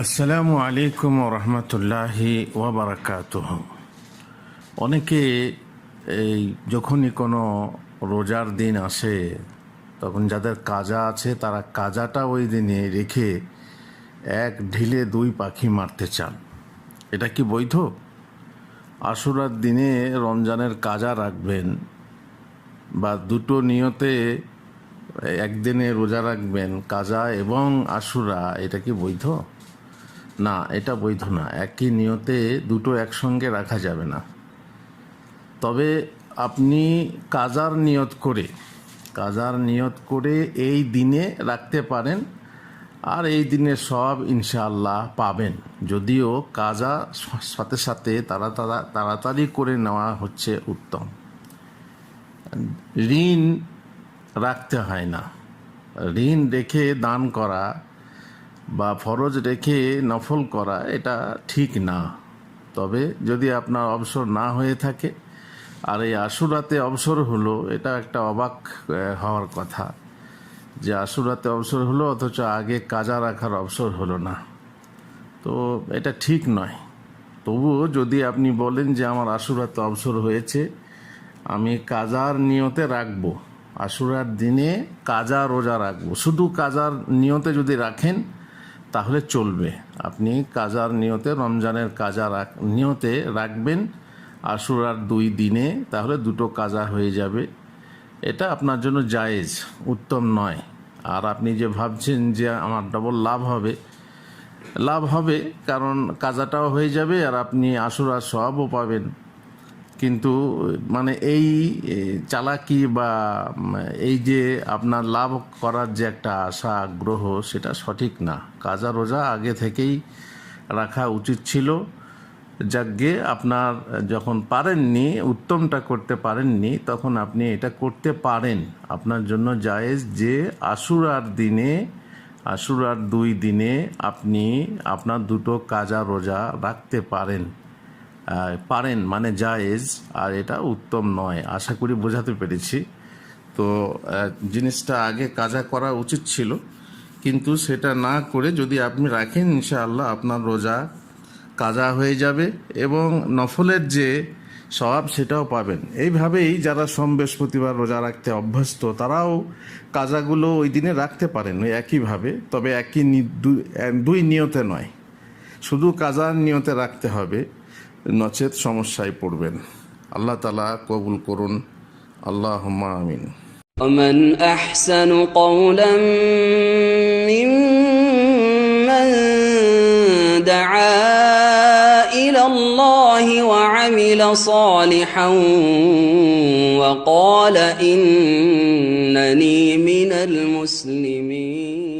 আসসালামু আলাইকুম রহমতুল্লাহি ওয়াবারাকাতুহ। অনেকে এই যখনই কোনো রোজার দিন আসে তখন যাদের কাজা আছে তারা কাজাটা ওই দিনে রেখে এক ঢিলে দুই পাখি মারতে চান। এটা কি বৈধ? আশুরার দিনে রমজানের কাজা রাখবেন বা দুটো নিয়তে একদিনে রোজা রাখবেন, কাজা এবং আশুরা, এটা কি বৈধ? না, এটা বৈধ না। একই নিয়তে দুটো একসঙ্গে রাখা যাবে না। তবে আপনি কাজার নিয়ত করে এই দিনে রাখতে পারেন, আর এই দিনে সব ইনশাআল্লাহ পাবেন। যদিও কাজা সাথে সাথে তাড়াতাড়ি করে নেওয়া হচ্ছে উত্তম। ঋণ রাখতে হয় না। ঋণ রেখে দান করা বা ফরজ রেখে নফল করা এটা ঠিক না। তবে যদি আপনার অবসর না হয়ে থাকে, আর এই আশুরাতে অবসর হলো, এটা একটা অবাক হওয়ার কথা যে আশুরাতে অবসর হলো অথচ আগে কাজা রাখার অবসর হলো না। তো এটা ঠিক নয়। তবুও যদি আপনি বলেন যে আমার আশুরাতে অবসর হয়েছে, আমি কাজার নিয়তে রাখবো, আশুরার দিনে কাজা রোজা রাখবো, শুধু কাজার নিয়তে যদি রাখেন তাহলে চলবে। আপনি কাজার নিয়তে, রমজানের নিয়তে রাখবেন আশুরার 2 দিনে, তাহলে দুটো কাজা হয়ে যাবে। এটা আপনার জন্য জায়েজ, উত্তম নয়। আর আপনি যে ভাবছেন যে আমার ডবল লাভ হবে, কারণ কাজাটাও হয়ে যাবে আর আপনি আশুরার সওয়াবও পাবেন। কিন্তু মানে এই চালাকি বা এই যে আপনার লাভ করার যে একটা আশা আগ্রহ, সেটা সঠিক না। কাজা রোজা আগে থেকেই রাখা উচিত ছিল। যাকে আপনার যখন পারেননি, উত্তমটা করতে পারেননি, তখন আপনি এটা করতে পারেন। আপনার জন্য জায়েজ যে আশুরার 2 দিনে আপনি আপনার দুটো কাজা রোজা রাখতে পারেন মানে জায়েজ, আর এটা উত্তম নয়। আশা করি বোঝাতে পেরেছি। তো জিনিসটা আগে কাজা করা উচিত ছিল, কিন্তু সেটা না করে যদি আপনি রাখেন, ইনশাআল্লাহ আপনার রোজা কাজা হয়ে যাবে এবং নফলের যে সওয়াব সেটাও পাবেন। এইভাবেই যারা সোম বৃহস্পতিবার রোজা রাখতে অভ্যস্ত তারাও কাজাগুলো ওই দিনে রাখতে পারেন ওই একইভাবে। তবে দুই নিয়তে নয়, শুধু কাজার নিয়তে রাখতে হবে, নচেত সমস্যায় পড়বেন। আল্লাহ তাআলা কবুল করুন। আল্লাহুম্মা আমিন। ومن أحسن قولا ممن دعا إلى الله وعمل صالحا وقال إنني من المسلمين.